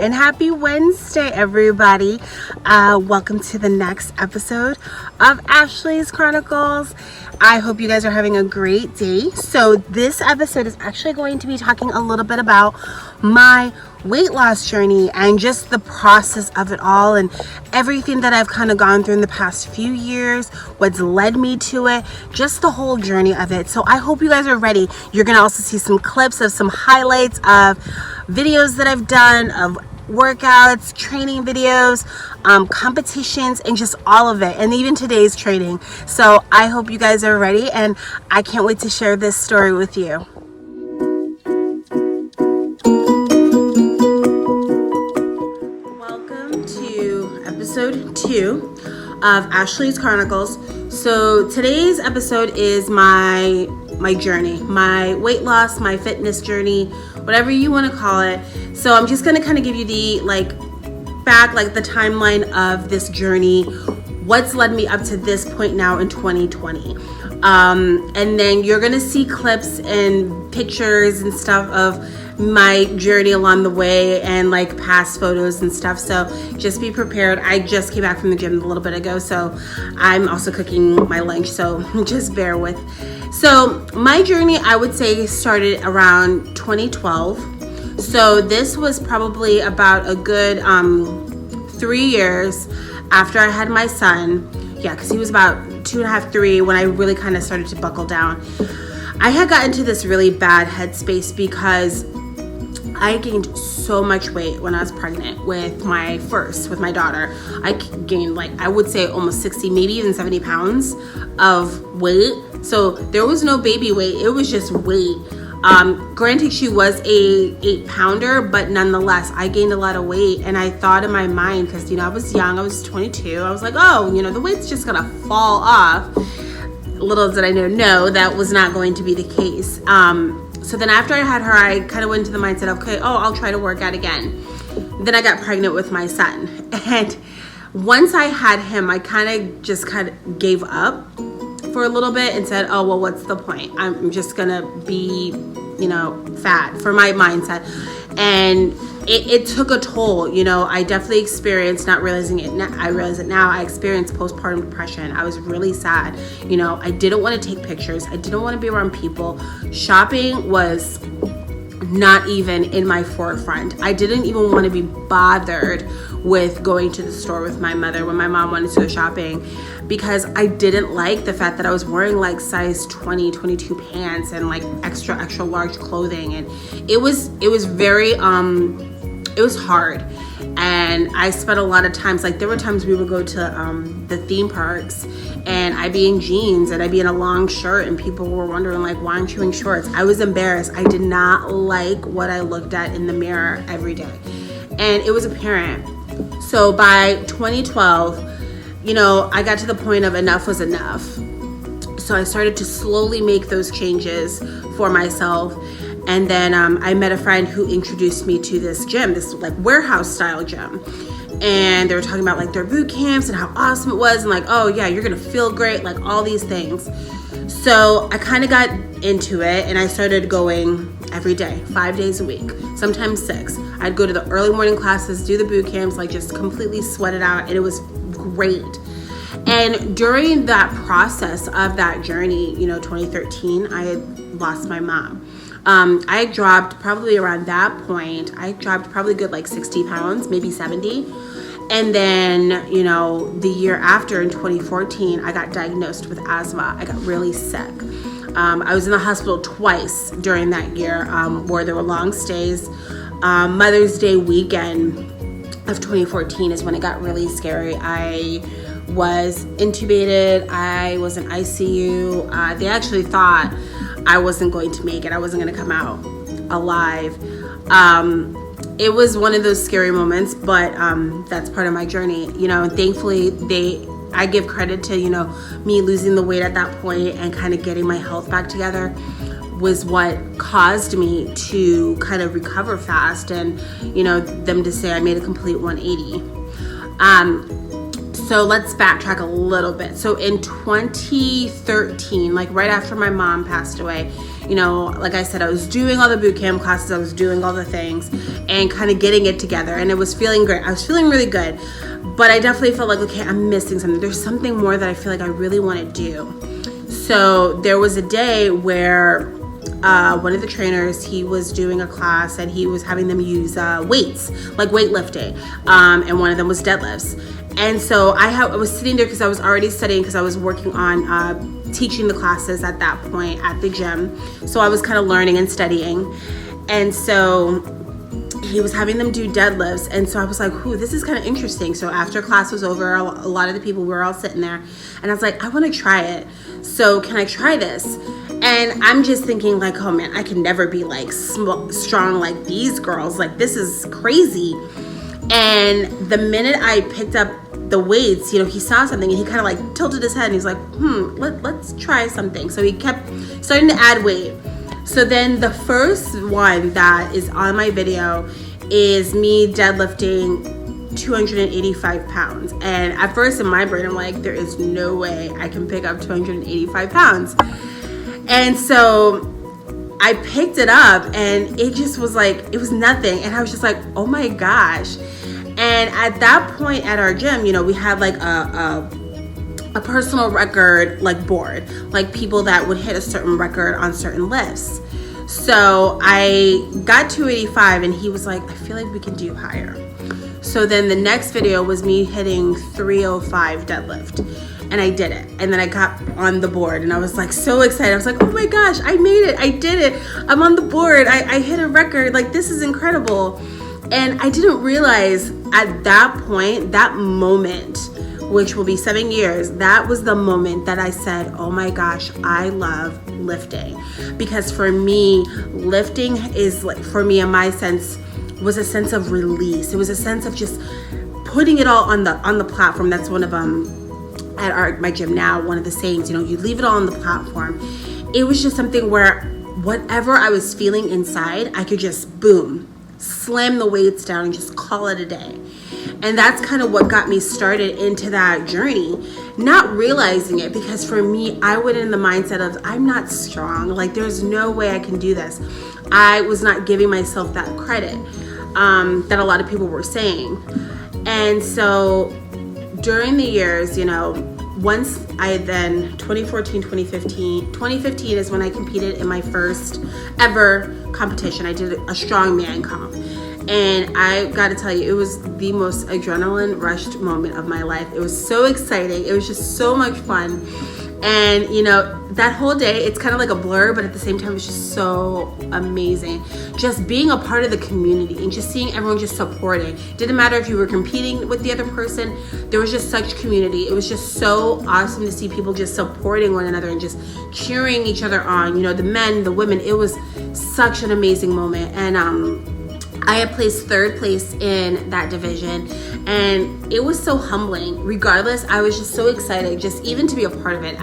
and happy Wednesday, everybody. Welcome to the next episode of Ashley's Chronicles. I hope you guys are having a great day. So this episode is actually going to be talking a little bit about my weight loss journey and just the process of it all and everything that I've kind of gone through in the past few years, what's led me to it, just the whole journey of it. So I hope you guys are ready. You're gonna also see some clips of some highlights of videos that I've done, of workouts, training videos, competitions, and just all of it, and even today's training. So I hope you guys are ready, and I can't wait to share this story with you. Welcome to episode 2 of Ashley's Chronicles. So today's episode is my journey, my weight loss, my fitness journey, whatever you want to call it. So I'm just going to kind of give you the the timeline of this journey, what's led me up to this point now in 2020. And then you're going to see clips and pictures and stuff of my journey along the way and past photos and stuff. So just be prepared. I just came back from the gym a little bit ago, so I'm also cooking my lunch, so just bear with. So my journey, I would say, started around 2012. So this was probably about a good 3 years after I had my son. Yeah, because he was about 2.5, 3 when I really kind of started to buckle down. I had gotten into this really bad headspace because I gained so much weight when I was pregnant with my daughter. I gained I would say almost 60, maybe even 70 pounds of weight. So there was no baby weight, it was just weight. Granted, she was a 8-pounder, but nonetheless, I gained a lot of weight. And I thought in my mind, because I was young, I was 22, I was like, oh, the weight's just gonna fall off. Little did I know that was not going to be the case. So then after I had her, I kind of went into the mindset of, okay, I'll try to work out again. Then I got pregnant with my son. And once I had him, I kind of gave up for a little bit and said, oh, well, what's the point? I'm just going to be, fat for my mindset. And it took a toll. I definitely experienced, not realizing it, I realize it now, I experienced postpartum depression. I was really sad. I didn't want to take pictures. I didn't want to be around people. Shopping was not even in my forefront. I didn't even want to be bothered with going to the store with my mother when my mom wanted to go shopping, because I didn't like the fact that I was wearing size 20, 22 pants and extra large clothing. And it was very, it was hard. And I spent a lot of times, there were times we would go to the theme parks and I'd be in jeans and I'd be in a long shirt and people were wondering why aren't you in shorts? I was embarrassed. I did not like what I looked at in the mirror every day. And it was apparent. So by 2012, I got to the point of enough was enough. So I started to slowly make those changes for myself. And then I met a friend who introduced me to this gym, this warehouse style gym. And they were talking about their boot camps and how awesome it was. And oh yeah, you're gonna feel great, all these things. So I kind of got into it and I started going every day, 5 days a week, sometimes 6. I'd go to the early morning classes, do the boot camps, just completely sweat it out. And it was great. And during that process of that journey, 2013, I had lost my mom. I dropped probably around that point, I dropped probably good 60 pounds, maybe 70. And then, the year after in 2014, I got diagnosed with asthma. I got really sick. I was in the hospital twice during that year, where there were long stays. Mother's Day weekend of 2014 is when it got really scary. I was intubated. I was in ICU. They actually thought I wasn't going to make it. I wasn't going to come out alive. It was one of those scary moments, but that's part of my journey, and thankfully I give credit to, me losing the weight at that point and kind of getting my health back together was what caused me to kind of recover fast and, them to say I made a complete 180. So let's backtrack a little bit. So in 2013, right after my mom passed away, you know, like I said, I was doing all the boot camp classes, I was doing all the things and kind of getting it together, and it was feeling great. I was feeling really good, but I definitely felt like, okay, I'm missing something. There's something more that I feel like I really want to do. So there was a day where one of the trainers, he was doing a class and he was having them use weights, like weightlifting, and one of them was deadlifts. And so I was sitting there because I was already studying, because I was working on teaching the classes at that point at the gym. So I was kind of learning and studying. And so he was having them do deadlifts. And so I was like, ooh, this is kind of interesting. So after class was over, a lot of the people were all sitting there. And I was like, I want to try it. So can I try this? And I'm just thinking like, oh man, I can never be like strong like these girls. Like, this is crazy. And the minute I picked up the weights, you know, he saw something and he kind of like tilted his head and he's like, let's try something. So he kept starting to add weight. So then the first one that is on my video is me deadlifting 285 pounds. And at first in my brain, I'm like, there is no way I can pick up 285 pounds. And so I picked it up and it just was like, it was nothing. And I was just like, oh my gosh. And at that point at our gym, you know, we had like a personal record like board, like people that would hit a certain record on certain lifts. So I got 285 and he was like, I feel like we can do higher. So then the next video was me hitting 305 deadlift. And I did it. And then I got on the board and I was like so excited. I was like, oh my gosh, I made it. I did it. I'm on the board. I hit a record. Like, this is incredible. And I didn't realize at that point, that moment, which will be 7 years, that was the moment that I said, oh my gosh, I love lifting. Because for me, lifting is like, for me, in my sense, was a sense of release. It was a sense of just putting it all on the platform. That's one of at my gym now, one of the sayings, you know, you leave it all on the platform. It was just something where whatever I was feeling inside, I could just boom, slam the weights down and just call it a day. And that's kind of what got me started into that journey, not realizing it, because for me, I went in the mindset of, I'm not strong. Like, there's no way I can do this. I was not giving myself that credit that a lot of people were saying. And so during the years, you know, once I then 2014, 2015 is when I competed in my first ever competition. I did a strongman comp. And I got to tell you, it was the most adrenaline rushed moment of my life. It was so exciting. It was just so much fun. And, you know, that whole day, it's kind of like a blur, but at the same time, it's just so amazing. Just being a part of the community and just seeing everyone just supporting. Didn't matter if you were competing with the other person, there was just such community. It was just so awesome to see people just supporting one another and just cheering each other on. You know, the men, the women, it was such an amazing moment. And I had placed third place in that division, and it was so humbling. Regardless, I was just so excited just even to be a part of it.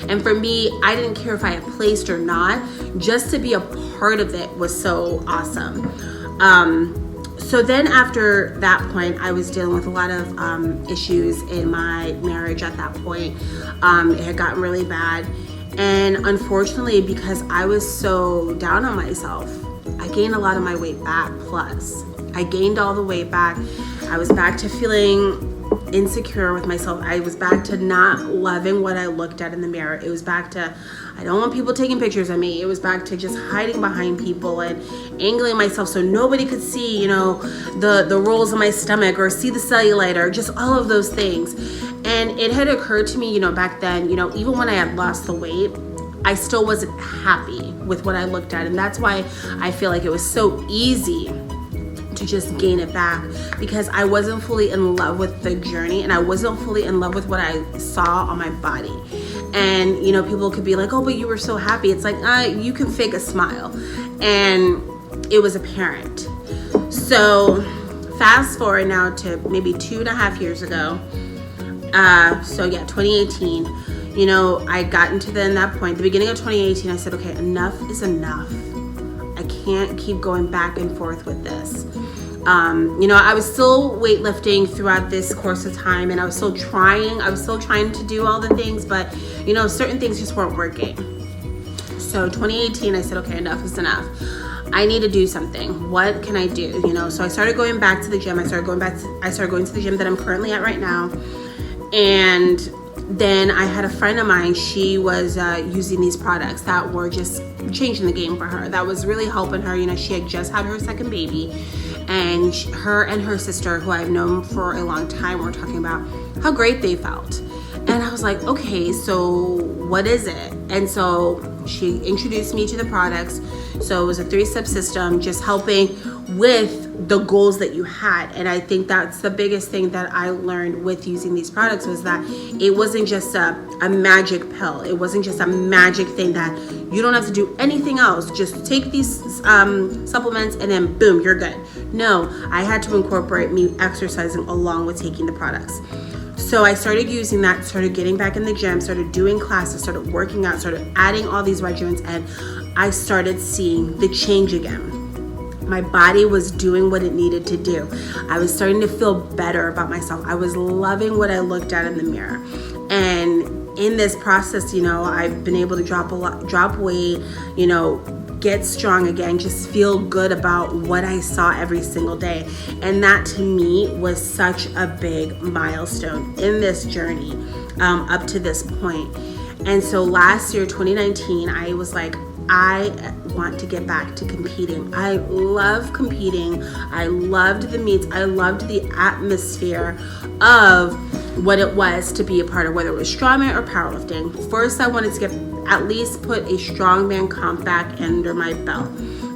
And for me, I didn't care if I had placed or not. Just to be a part of it was so awesome. So then after that point, I was dealing with a lot of issues in my marriage at that point. It had gotten really bad. And unfortunately, because I was so down on myself, I gained a lot of my weight back. Plus, I gained all the weight back. I was back to feeling insecure with myself. I was back to not loving what I looked at in the mirror. It was back to, I don't want people taking pictures of me. It was back to just hiding behind people and angling myself so nobody could see, you know, the rolls in my stomach or see the cellulite or just all of those things. And it had occurred to me, you know, back then, you know, even when I had lost the weight, I still wasn't happy with what I looked at. And that's why I feel like it was so easy to just gain it back, because I wasn't fully in love with the journey and I wasn't fully in love with what I saw on my body. And, you know, people could be like, oh, but you were so happy. It's like, you can fake a smile. And it was apparent. So fast forward now to maybe 2.5 years ago. 2018. You know, I got into that point, the beginning of 2018, I said, okay, enough is enough. I can't keep going back and forth with this. You know, I was still weightlifting throughout this course of time, and I was still trying to do all the things, but, you know, certain things just weren't working. So So 2018, I said, okay, enough is enough. I need to do something. What can I do? So I started going back to the gym. I started going to the gym that I'm currently at right now. And then I had a friend of mine, she was using these products that were just changing the game for her. That was really helping her. She had just had her second baby, and her and her sister, who I've known for a long time, were talking about how great they felt. And I was like, okay, so what is it? And so she introduced me to the products. So it was a 3-step system, just helping with the goals that you had. And I think that's the biggest thing that I learned with using these products, was that it wasn't just a magic pill. It wasn't just a magic thing that you don't have to do anything else. Just take these supplements and then boom, you're good. No, I had to incorporate me exercising along with taking the products. So I started using that, started getting back in the gym, started doing classes, started working out, started adding all these regimens, and I started seeing the change again. My body was doing what it needed to do. I was starting to feel better about myself. I was loving what I looked at in the mirror. And in this process, I've been able to drop weight, get strong again, just feel good about what I saw every single day. And that to me was such a big milestone in this journey up to this point. And so last year, 2019, I was like, I want to get back to competing. I love competing. I loved the meets. I loved the atmosphere of what it was to be a part of, whether it was strongman or powerlifting. First, I wanted to at least put a strongman comp back under my belt.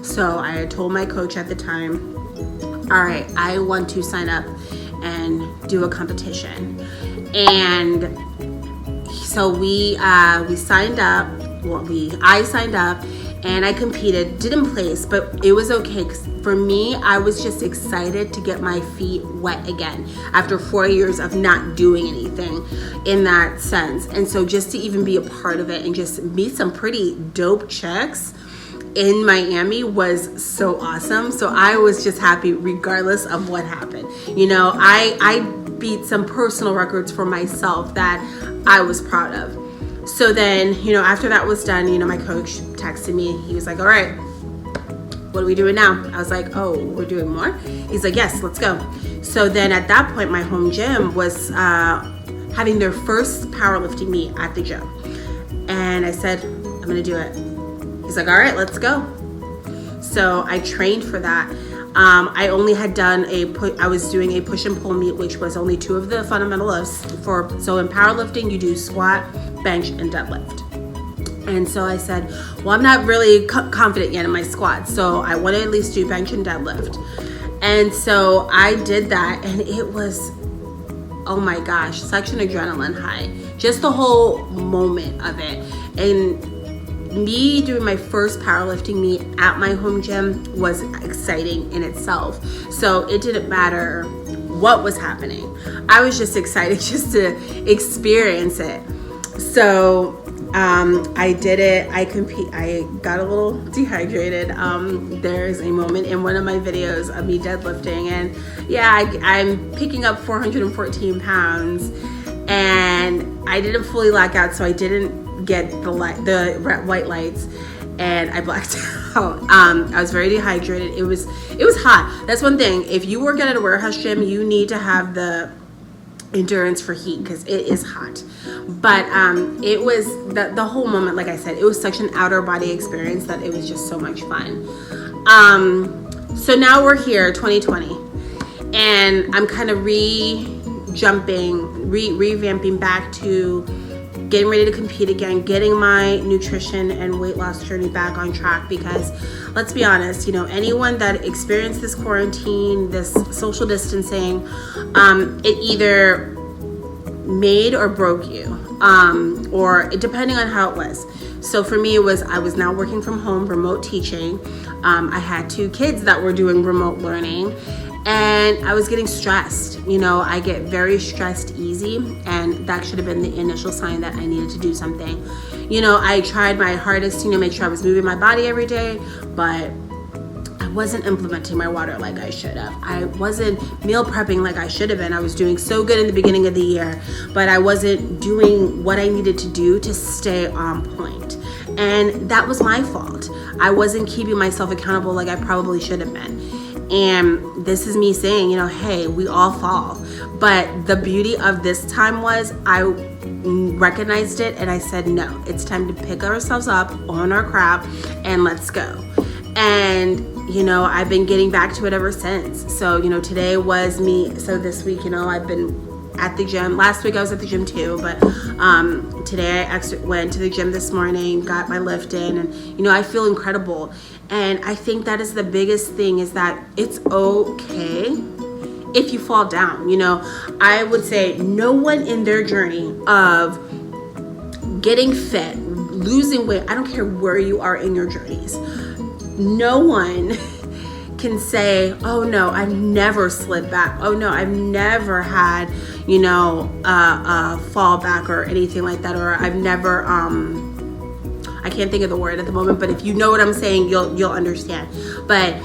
So I had told my coach at the time, all right, I want to sign up and do a competition. And so we signed up. I signed up and I competed, didn't place, but it was okay. 'Cause for me, I was just excited to get my feet wet again after 4 years of not doing anything in that sense. And so just to even be a part of it and just meet some pretty dope chicks in Miami was so awesome. So I was just happy regardless of what happened. I beat some personal records for myself that I was proud of. So then, after that was done, my coach texted me. He was like, all right, what are we doing now? I was like, oh, we're doing more? He's like, yes, let's go. So then at that point, my home gym was having their first powerlifting meet at the gym. And I said, I'm going to do it. He's like, all right, let's go. So I trained for that. I only had done I was doing a push and pull meet, which was only 2 of the fundamental lifts. So in powerlifting, you do squat, bench, and deadlift. And so I said, well, I'm not really confident yet in my squats, so I want to at least do bench and deadlift. And so I did that, and it was, oh my gosh, such an adrenaline high. Just the whole moment of it. And me doing my first powerlifting meet at my home gym was exciting in itself. So it didn't matter what was happening. I was just excited just to experience it. So I did it. I got a little dehydrated. There's a moment in one of my videos of me deadlifting, and I'm picking up 414 pounds, and I didn't fully lock out, so I didn't get the white lights, and I blacked out. I was very dehydrated. It was hot. That's one thing. If you work at a warehouse gym, you need to have the endurance for heat because it is hot. But it was the whole moment, like I said, it was such an outer body experience that it was just so much fun. So now we're here, 2020, and I'm kind of revamping back to getting ready to compete again, getting my nutrition and weight loss journey back on track, because let's be honest, anyone that experienced this quarantine, this social distancing, it either made or broke you, or depending on how it was. So for me, I was now working from home, remote teaching. I had 2 kids that were doing remote learning, and I was getting stressed. I get very stressed easy, and that should have been the initial sign that I needed to do something. I tried my hardest to make sure I was moving my body every day, but I wasn't implementing my water like I should have. I wasn't meal prepping like I should have been. I was doing so good in the beginning of the year, but I wasn't doing what I needed to do to stay on point. And that was my fault. I wasn't keeping myself accountable like I probably should have been. And this is me saying, hey, we all fall. But the beauty of this time was I recognized it and I said, no, it's time to pick ourselves up, own our crap, and let's go. And I've been getting back to it ever since. So today was me. So this week I've been at the gym. Last week I was at the gym too, but today I actually went to the gym this morning, got my lift in, and I feel incredible. And I think that is the biggest thing, is that it's okay if you fall down. I would say no one in their journey of getting fit, losing weight, I don't care where you are in your journeys, no one can say, oh no, I've never slid back. Oh no, I've never had, a fall back or anything like that. Or I've never, I can't think of the word at the moment, but if you know what I'm saying, you'll understand. But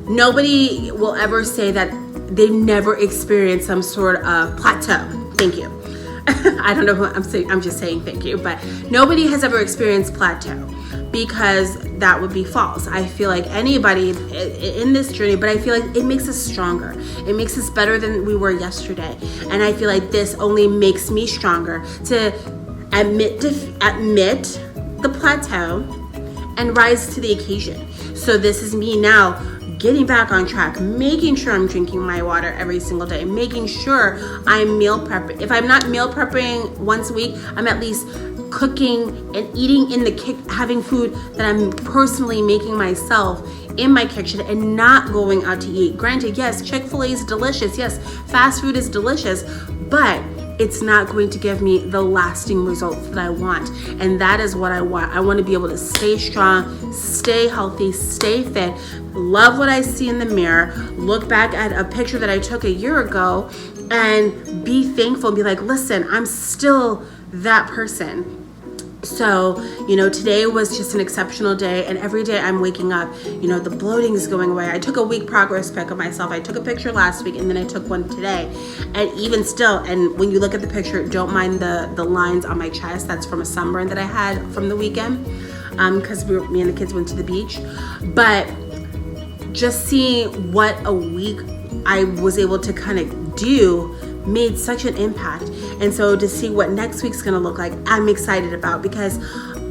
nobody will ever say that they've never experienced some sort of plateau. Thank you. I don't know who I'm saying. I'm just saying thank you. But nobody has ever experienced plateau, because that would be false. I feel like anybody in this journey, but I feel like it makes us stronger. It makes us better than we were yesterday. And I feel like this only makes me stronger to admit the plateau and rise to the occasion. So this is me now getting back on track, making sure I'm drinking my water every single day, making sure I'm meal prepping. If I'm not meal prepping once a week, I'm at least cooking and eating in the having food that I'm personally making myself in my kitchen and not going out to eat. Granted, yes, Chick-fil-A is delicious. Yes, fast food is delicious, but it's not going to give me the lasting results that I want. And that is what I want. I want to be able to stay strong, stay healthy, stay fit, love what I see in the mirror, look back at a picture that I took a year ago and be thankful and be like, listen, I'm still that person. So, today was just an exceptional day, and every day I'm waking up, the bloating is going away. I took a week progress pic of myself. I took a picture last week and then I took one today. And even still, and when you look at the picture, don't mind the lines on my chest. That's from a sunburn that I had from the weekend, because me and the kids went to the beach. But just seeing what a week I was able to kind of do made such an impact. And so to see what next week's gonna look like, I'm excited about, because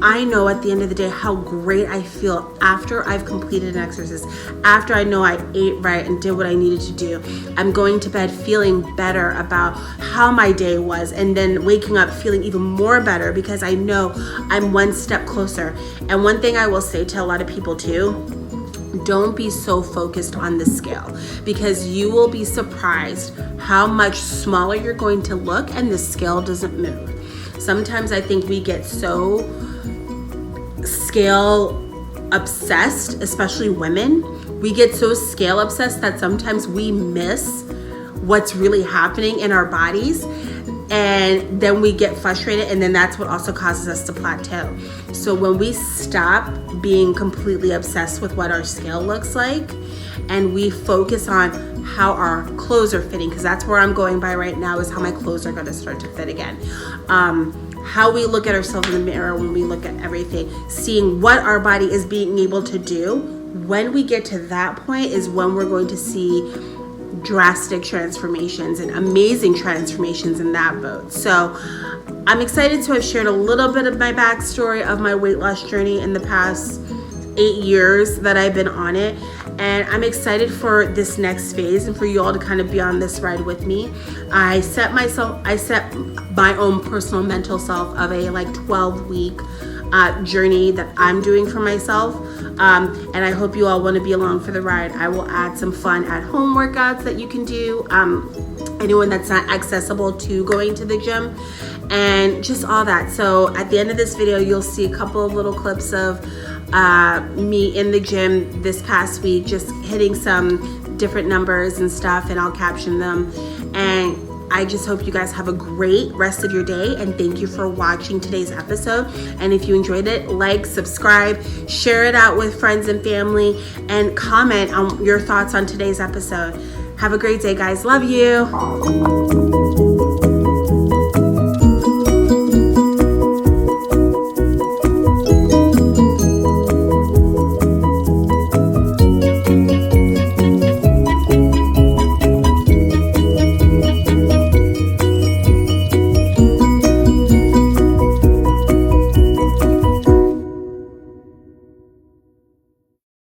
I know at the end of the day how great I feel after I've completed an exercise, after I know I ate right and did what I needed to do. I'm going to bed feeling better about how my day was, and then waking up feeling even more better because I know I'm one step closer. And one thing I will say to a lot of people too, don't be so focused on the scale, because you will be surprised how much smaller you're going to look and the scale doesn't move. Sometimes I think we get so scale obsessed, especially women. We get so scale obsessed that sometimes we miss what's really happening in our bodies, and then we get frustrated, and then that's what also causes us to plateau. So when we stop being completely obsessed with what our scale looks like, and we focus on how our clothes are fitting, because that's where I'm going by right now, is how my clothes are going to start to fit again. How we look at ourselves in the mirror, when we look at everything, seeing what our body is being able to do. When we get to that point is when we're going to see drastic transformations and amazing transformations in that boat. So I'm excited to have shared a little bit of my backstory of my weight loss journey in the past 8 years that I've been on it. And I'm excited for this next phase and for you all to kind of be on this ride with me. I set my own personal mental self of a 12-week journey that I'm doing for myself. And I hope you all want to be along for the ride. I will add some fun at-home workouts that you can do. Anyone that's not accessible to going to the gym, and just all that. So at the end of this video, you'll see a couple of little clips of me in the gym this past week, just hitting some different numbers and stuff, and I'll caption them. And I just hope you guys have a great rest of your day, and thank you for watching today's episode. And if you enjoyed it, like, subscribe, share it out with friends and family, and comment on your thoughts on today's episode. Have a great day, guys. Love you.